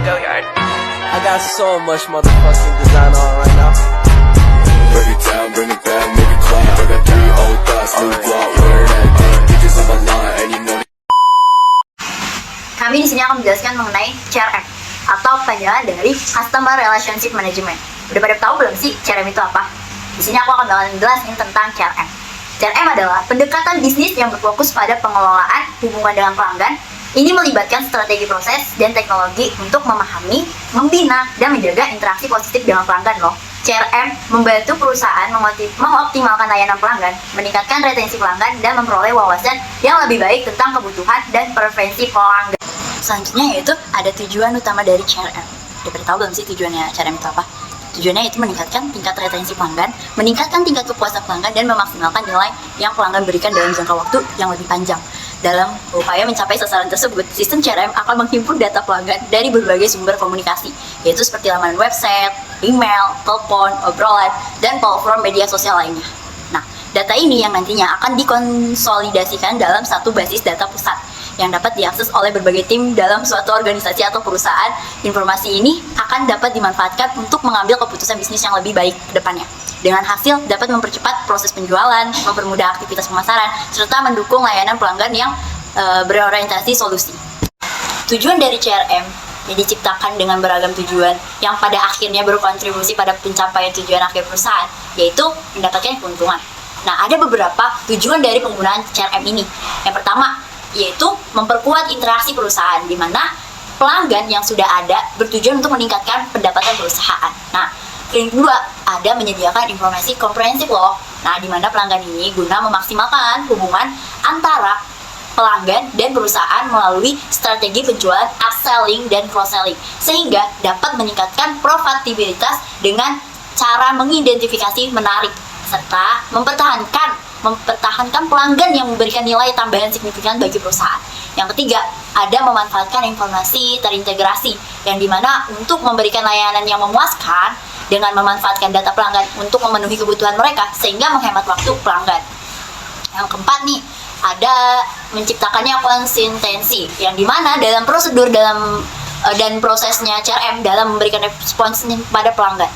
I got so much motherfucking design on right now. Break it down, bring it back, make it clap. I got 3 old thoughts, new block, where that day. Bitches on my line, and you know. Kami di sini akan menjelaskan mengenai CRM atau kepanjangan dari Customer Relationship Management. Udah pada tahu belum sih CRM itu apa? Di sini aku akan jelasin tentang CRM. CRM adalah pendekatan bisnis yang berfokus pada pengelolaan hubungan dengan pelanggan. Ini melibatkan strategi proses dan teknologi untuk memahami, membina, dan menjaga interaksi positif dengan pelanggan loh. CRM membantu perusahaan mengoptimalkan layanan pelanggan, meningkatkan retensi pelanggan, dan memperoleh wawasan yang lebih baik tentang kebutuhan dan preferensi pelanggan. Selanjutnya yaitu ada tujuan utama dari CRM. Udah tahu belum sih tujuannya CRM itu apa? Tujuannya itu meningkatkan tingkat retensi pelanggan, meningkatkan tingkat kepuasan pelanggan, dan memaksimalkan nilai yang pelanggan berikan dalam jangka waktu yang lebih panjang. Dalam upaya mencapai sasaran tersebut, sistem CRM akan menghimpun data pelanggan dari berbagai sumber komunikasi, yaitu seperti laman website, email, telepon, obrolan, dan platform media sosial lainnya. Nah, data ini yang nantinya akan dikonsolidasikan dalam satu basis data pusat yang dapat diakses oleh berbagai tim dalam suatu organisasi atau perusahaan. Informasi ini akan dapat dimanfaatkan untuk mengambil keputusan bisnis yang lebih baik ke depannya. Dengan hasil dapat mempercepat proses penjualan, mempermudah aktivitas pemasaran, serta mendukung layanan pelanggan yang berorientasi solusi. Tujuan dari CRM yang diciptakan dengan beragam tujuan yang pada akhirnya berkontribusi pada pencapaian tujuan akhir perusahaan, yaitu mendapatkan keuntungan. Nah, ada beberapa tujuan dari penggunaan CRM ini. Yang pertama, yaitu memperkuat interaksi perusahaan, di mana pelanggan yang sudah ada bertujuan untuk meningkatkan pendapatan perusahaan. Nah, yang kedua, ada menyediakan informasi komprehensif loh. Nah, di mana pelanggan ini guna memaksimalkan hubungan antara pelanggan dan perusahaan melalui strategi penjualan upselling dan cross-selling, sehingga dapat meningkatkan profitabilitas dengan cara mengidentifikasi menarik serta mempertahankan pelanggan yang memberikan nilai tambahan signifikan bagi perusahaan. Yang ketiga, ada memanfaatkan informasi terintegrasi, yang dimana untuk memberikan layanan yang memuaskan dengan memanfaatkan data pelanggan untuk memenuhi kebutuhan mereka sehingga menghemat waktu pelanggan. Yang keempat nih, ada menciptakannya konsistensi, yang dimana dalam prosedur dan prosesnya CRM dalam memberikan respons pada pelanggan.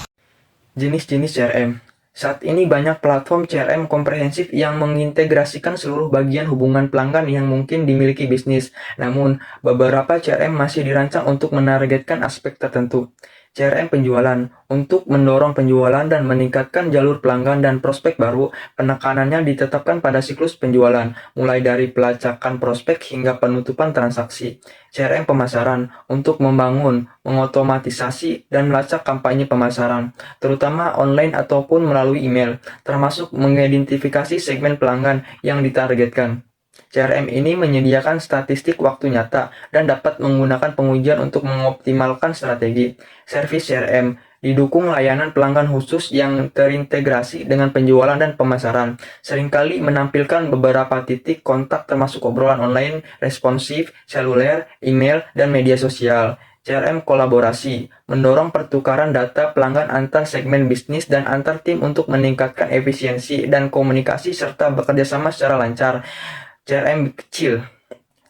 Jenis-jenis CRM. Saat ini banyak platform CRM komprehensif yang mengintegrasikan seluruh bagian hubungan pelanggan yang mungkin dimiliki bisnis. Namun, beberapa CRM masih dirancang untuk menargetkan aspek tertentu. CRM penjualan. Untuk mendorong penjualan dan meningkatkan jalur pelanggan dan prospek baru, penekanannya ditetapkan pada siklus penjualan, mulai dari pelacakan prospek hingga penutupan transaksi. CRM pemasaran. Untuk membangun, mengotomatisasi, dan melacak kampanye pemasaran, terutama online ataupun melalui email, termasuk mengidentifikasi segmen pelanggan yang ditargetkan. CRM ini menyediakan statistik waktu nyata dan dapat menggunakan pengujian untuk mengoptimalkan strategi. Servis CRM didukung layanan pelanggan khusus yang terintegrasi dengan penjualan dan pemasaran. Seringkali menampilkan beberapa titik kontak termasuk obrolan online, responsif, seluler, email, dan media sosial. CRM kolaborasi mendorong pertukaran data pelanggan antar segmen bisnis dan antar tim untuk meningkatkan efisiensi dan komunikasi serta bekerjasama secara lancar. CRM kecil.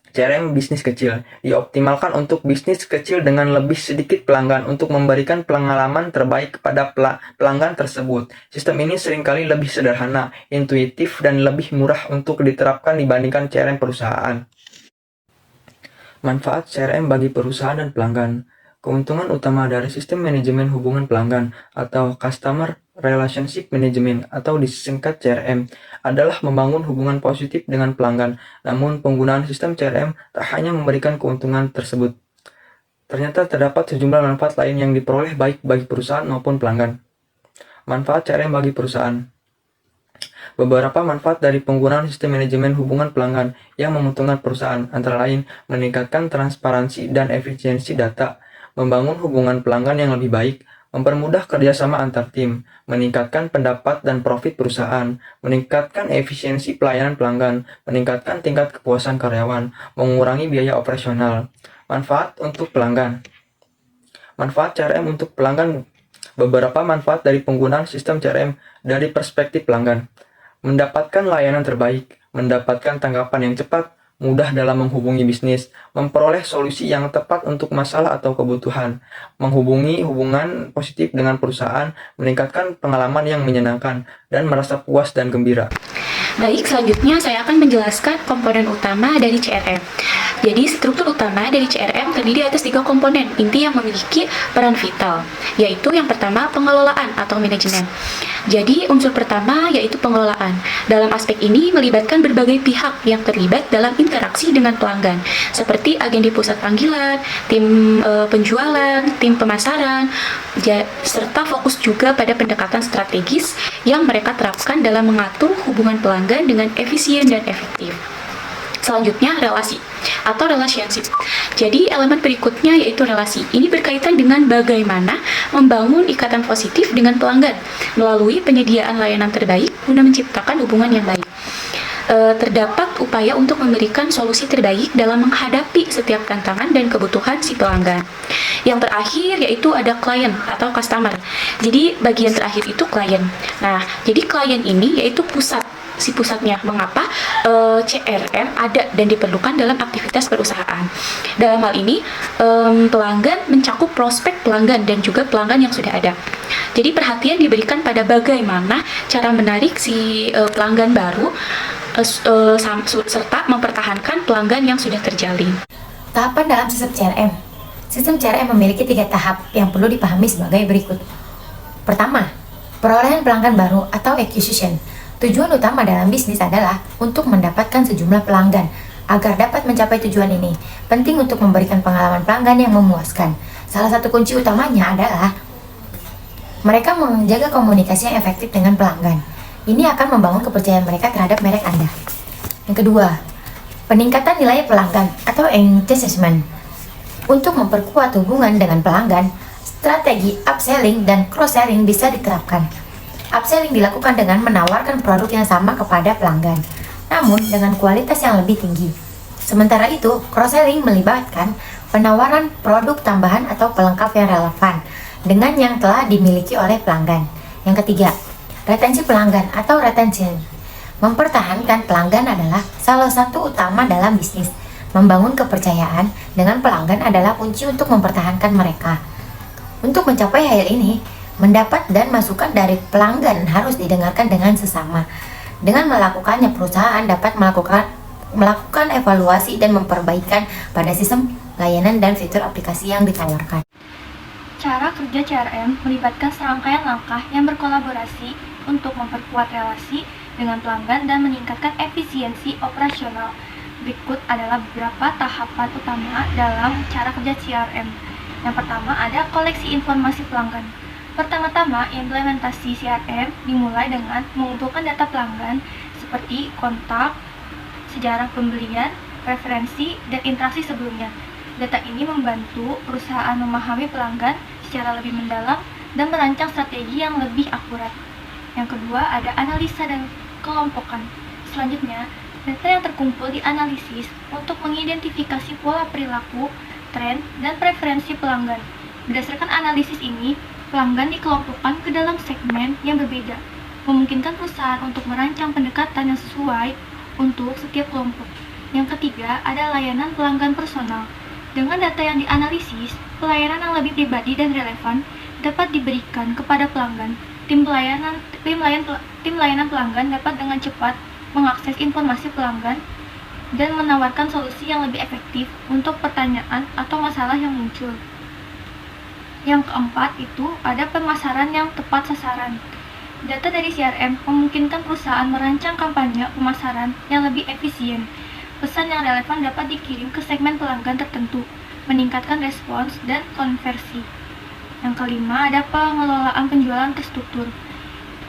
CRM bisnis kecil dioptimalkan untuk bisnis kecil dengan lebih sedikit pelanggan untuk memberikan pengalaman terbaik kepada pelanggan tersebut. Sistem ini seringkali lebih sederhana, intuitif, dan lebih murah untuk diterapkan dibandingkan CRM perusahaan. Manfaat CRM bagi perusahaan dan pelanggan. Keuntungan utama dari sistem manajemen hubungan pelanggan atau Customer Relationship Management atau disingkat CRM adalah membangun hubungan positif dengan pelanggan. Namun penggunaan sistem CRM tak hanya memberikan keuntungan tersebut. Ternyata terdapat sejumlah manfaat lain yang diperoleh baik bagi perusahaan maupun pelanggan. Manfaat CRM bagi perusahaan. Beberapa manfaat dari penggunaan sistem manajemen hubungan pelanggan yang menguntungkan perusahaan antara lain meningkatkan transparansi dan efisiensi data, membangun hubungan pelanggan yang lebih baik, mempermudah kerjasama antar tim, meningkatkan pendapat dan profit perusahaan, meningkatkan efisiensi pelayanan pelanggan, meningkatkan tingkat kepuasan karyawan, mengurangi biaya operasional. Manfaat untuk pelanggan. Manfaat CRM untuk pelanggan. Beberapa manfaat dari penggunaan sistem CRM dari perspektif pelanggan. Mendapatkan layanan terbaik, mendapatkan tanggapan yang cepat, mudah dalam menghubungi bisnis, memperoleh solusi yang tepat untuk masalah atau kebutuhan, menghubungi hubungan positif dengan perusahaan, meningkatkan pengalaman yang menyenangkan, dan merasa puas dan gembira. Baik, selanjutnya saya akan menjelaskan komponen utama dari CRM. Jadi, struktur utama dari CRM terdiri atas 3 komponen inti yang memiliki peran vital, yaitu yang pertama pengelolaan atau manajemen. Jadi, unsur pertama yaitu pengelolaan. Dalam aspek ini melibatkan berbagai pihak yang terlibat dalam interaksi dengan pelanggan, seperti agen di pusat panggilan, tim penjualan, tim pemasaran, serta fokus juga pada pendekatan strategis yang mereka terapkan dalam mengatur hubungan pelanggan dengan efisien dan efektif. Selanjutnya, relasi atau relationship. Jadi, elemen berikutnya yaitu relasi. Ini berkaitan dengan bagaimana membangun ikatan positif dengan pelanggan melalui penyediaan layanan terbaik guna menciptakan hubungan yang baik. Terdapat upaya untuk memberikan solusi terbaik dalam menghadapi setiap tantangan dan kebutuhan si pelanggan. Yang terakhir yaitu ada klien atau customer. Jadi, bagian terakhir itu klien. Nah, jadi klien ini yaitu pusatnya. Mengapa CRM ada dan diperlukan dalam aktivitas perusahaan? Dalam hal ini, pelanggan mencakup prospek pelanggan dan juga pelanggan yang sudah ada. Jadi perhatian diberikan pada bagaimana cara menarik si pelanggan baru serta mempertahankan pelanggan yang sudah terjalin. Tahapan dalam sistem CRM. Sistem CRM memiliki 3 tahap yang perlu dipahami sebagai berikut. Pertama, perolehan pelanggan baru atau acquisition. Tujuan utama dalam bisnis adalah untuk mendapatkan sejumlah pelanggan. Agar dapat mencapai tujuan ini, penting untuk memberikan pengalaman pelanggan yang memuaskan. Salah satu kunci utamanya adalah mereka menjaga komunikasi yang efektif dengan pelanggan. Ini akan membangun kepercayaan mereka terhadap merek Anda. Yang kedua, peningkatan nilai pelanggan atau engagement. Untuk memperkuat hubungan dengan pelanggan, strategi upselling dan cross-selling bisa diterapkan. Upselling dilakukan dengan menawarkan produk yang sama kepada pelanggan, namun dengan kualitas yang lebih tinggi. Sementara itu, cross-selling melibatkan penawaran produk tambahan atau pelengkap yang relevan dengan yang telah dimiliki oleh pelanggan. Yang ketiga, retensi pelanggan atau retention. Mempertahankan pelanggan adalah salah satu utama dalam bisnis. Membangun kepercayaan dengan pelanggan adalah kunci untuk mempertahankan mereka. Untuk mencapai hal ini, mendapat dan masukan dari pelanggan harus didengarkan dengan sesama. Dengan melakukannya, perusahaan dapat melakukan evaluasi dan memperbaikan pada sistem layanan dan fitur aplikasi yang ditawarkan. Cara kerja CRM melibatkan serangkaian langkah yang berkolaborasi untuk memperkuat relasi dengan pelanggan dan meningkatkan efisiensi operasional. Berikut adalah beberapa tahapan utama dalam cara kerja CRM. Yang pertama ada koleksi informasi pelanggan. Pertama-tama, implementasi CRM dimulai dengan mengumpulkan data pelanggan seperti kontak, sejarah pembelian, preferensi, dan interaksi sebelumnya. Data ini membantu perusahaan memahami pelanggan secara lebih mendalam dan merancang strategi yang lebih akurat. Yang kedua, ada analisa dan kelompokan. Selanjutnya, data yang terkumpul dianalisis untuk mengidentifikasi pola perilaku, tren, dan preferensi pelanggan. Berdasarkan analisis ini, pelanggan dikelompokkan ke dalam segmen yang berbeda, memungkinkan perusahaan untuk merancang pendekatan yang sesuai untuk setiap kelompok. Yang ketiga, ada layanan pelanggan personal. Dengan data yang dianalisis, pelayanan yang lebih pribadi dan relevan dapat diberikan kepada pelanggan. Tim layanan pelanggan dapat dengan cepat mengakses informasi pelanggan dan menawarkan solusi yang lebih efektif untuk pertanyaan atau masalah yang muncul. Yang keempat itu ada pemasaran yang tepat sasaran. Data dari CRM memungkinkan perusahaan merancang kampanye pemasaran yang lebih efisien. Pesan yang relevan dapat dikirim ke segmen pelanggan tertentu, meningkatkan respons dan konversi. Yang kelima ada pengelolaan penjualan terstruktur.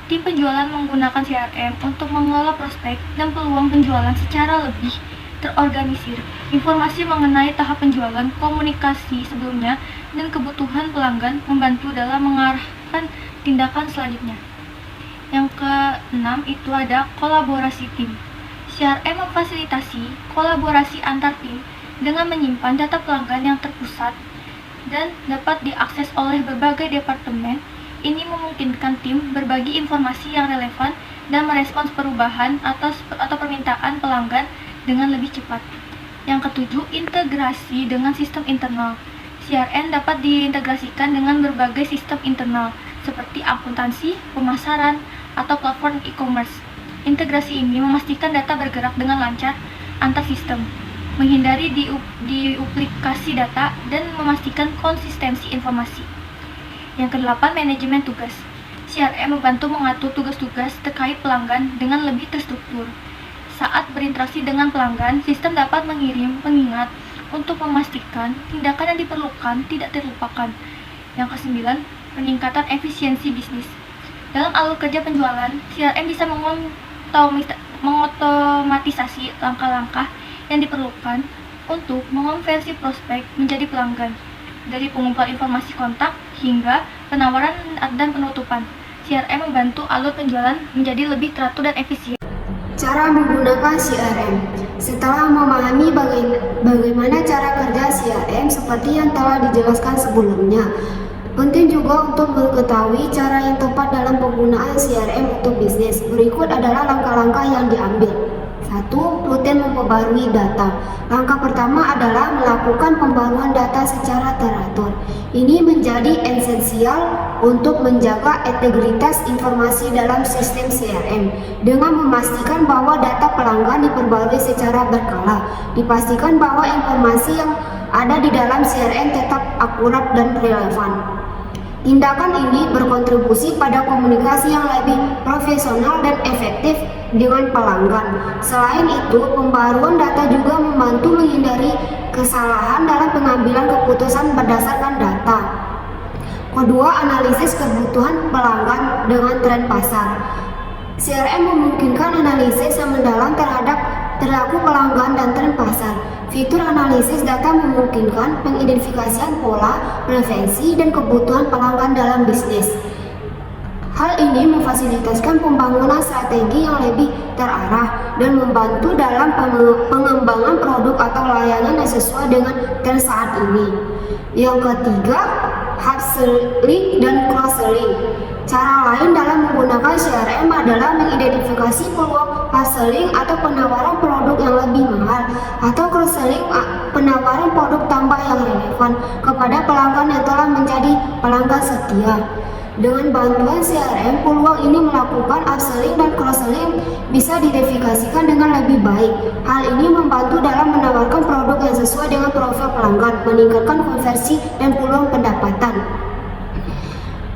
Tim penjualan menggunakan CRM untuk mengelola prospek dan peluang penjualan secara lebih terorganisir. Informasi mengenai tahap penjualan, komunikasi sebelumnya, dan kebutuhan pelanggan membantu dalam mengarahkan tindakan selanjutnya. Yang keenam itu ada kolaborasi tim. CRM memfasilitasi kolaborasi antar tim dengan menyimpan data pelanggan yang terpusat dan dapat diakses oleh berbagai departemen. Ini memungkinkan tim berbagi informasi yang relevan dan merespons perubahan atau permintaan pelanggan dengan lebih cepat. Yang ketujuh, integrasi dengan sistem internal. CRM dapat diintegrasikan dengan berbagai sistem internal seperti akuntansi, pemasaran, atau platform e-commerce. Integrasi ini memastikan data bergerak dengan lancar antar sistem, menghindari duplikasi data, dan memastikan konsistensi informasi. Yang kedelapan, manajemen tugas. CRM membantu mengatur tugas-tugas terkait pelanggan dengan lebih terstruktur. Saat berinteraksi dengan pelanggan, sistem dapat mengirim pengingat untuk memastikan tindakan yang diperlukan tidak terlupakan. Yang kesembilan, peningkatan efisiensi bisnis. Dalam alur kerja penjualan, CRM bisa mengotomatisasi langkah-langkah yang diperlukan untuk mengonversi prospek menjadi pelanggan, dari pengumpulan informasi kontak hingga penawaran dan penutupan. CRM membantu alur penjualan menjadi lebih teratur dan efisien. Cara menggunakan CRM. Setelah memahami bagaimana cara kerja CRM seperti yang telah dijelaskan sebelumnya, penting juga untuk mengetahui cara yang tepat dalam penggunaan CRM untuk bisnis. Berikut adalah langkah-langkah yang diambil. 1. Rutin memperbarui data. Langkah pertama adalah melakukan pembaruan data secara teratur. Ini menjadi esensial untuk menjaga integritas informasi dalam sistem CRM dengan memastikan bahwa data pelanggan diperbarui secara berkala. Dipastikan bahwa informasi yang ada di dalam CRM tetap akurat dan relevan. Tindakan ini berkontribusi pada komunikasi yang lebih profesional dan efektif dengan pelanggan. Selain itu, pembaruan data juga membantu menghindari kesalahan dalam pengambilan keputusan berdasarkan data. Kedua, analisis kebutuhan pelanggan dengan tren pasar. CRM memungkinkan analisis yang mendalam terhadap perilaku pelanggan dan tren pasar. Fitur analisis data memungkinkan pengidentifikasian pola, preferensi, dan kebutuhan pelanggan dalam bisnis. Hal ini memfasilitasi pembangunan strategi yang lebih terarah dan membantu dalam pengembangan produk atau layanan yang sesuai dengan tren saat ini. Yang ketiga, upselling dan cross-selling. Cara lain dalam menggunakan CRM adalah mengidentifikasi peluang upselling atau penawaran produk yang lebih mahal, atau cross-selling penawaran produk tambah yang relevan kepada pelanggan yang telah menjadi pelanggan setia. Dengan bantuan CRM, peluang ini melakukan upselling dan cross-selling bisa diidentifikasikan dengan lebih baik. Hal ini membantu dalam menawarkan produk yang sesuai dengan profil pelanggan, meningkatkan konversi dan peluang pendapatan.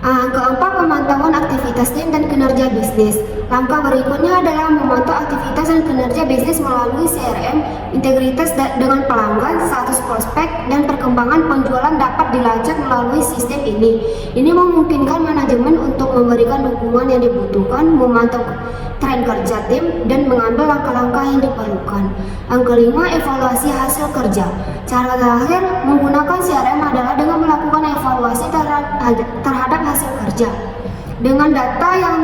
Keempat, pemantauan aktivitas tim dan kinerja bisnis. Langkah berikutnya adalah memantau aktivitas dan kinerja bisnis melalui CRM. Integritas dengan pelanggan, status prospek, dan perkembangan penjualan dapat dilacak melalui sistem ini. Ini memungkinkan manajemen untuk memberikan dukungan yang dibutuhkan, memantau tren kerja tim, dan mengambil langkah-langkah yang diperlukan. Yang kelima, evaluasi hasil kerja. Cara terakhir menggunakan CRM adalah dengan melakukan evaluasi terhadap hasil kerja. Dengan data yang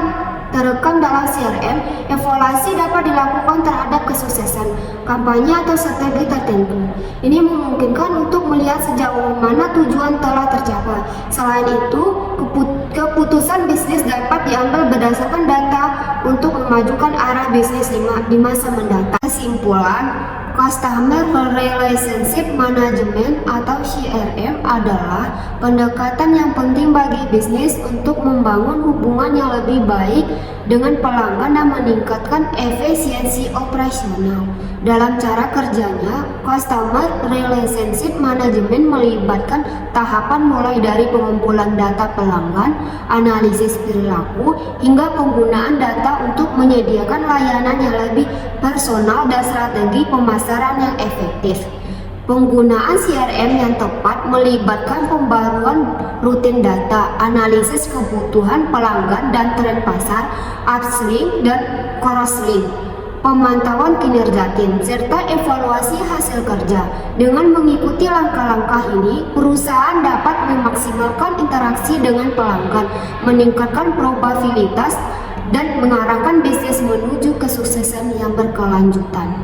terekam dalam CRM, evaluasi dapat dilakukan terhadap kesuksesan kampanye atau strategi tertentu. Ini memungkinkan untuk melihat sejauh mana tujuan telah tercapai. Selain itu, keputusan bisnis dapat diambil berdasarkan data untuk memajukan arah bisnis di masa mendatang. Kesimpulan, Customer Relationship Management atau CRM adalah pendekatan yang penting bagi bisnis untuk membangun hubungan yang lebih baik dengan pelanggan dan meningkatkan efisiensi operasional. Dalam cara kerjanya, Customer Relationship Management melibatkan tahapan mulai dari pengumpulan data pelanggan, analisis perilaku, hingga penggunaan data untuk menyediakan layanan yang lebih personal dan strategi pemasaran yang efektif. Penggunaan CRM yang tepat melibatkan pembaruan rutin data, analisis kebutuhan pelanggan dan tren pasar, upselling dan cross-selling, pemantauan kinerja tim, serta evaluasi hasil kerja. Dengan mengikuti langkah-langkah ini, perusahaan dapat memaksimalkan interaksi dengan pelanggan, meningkatkan probabilitas, dan mengarahkan bisnis menuju kesuksesan yang berkelanjutan.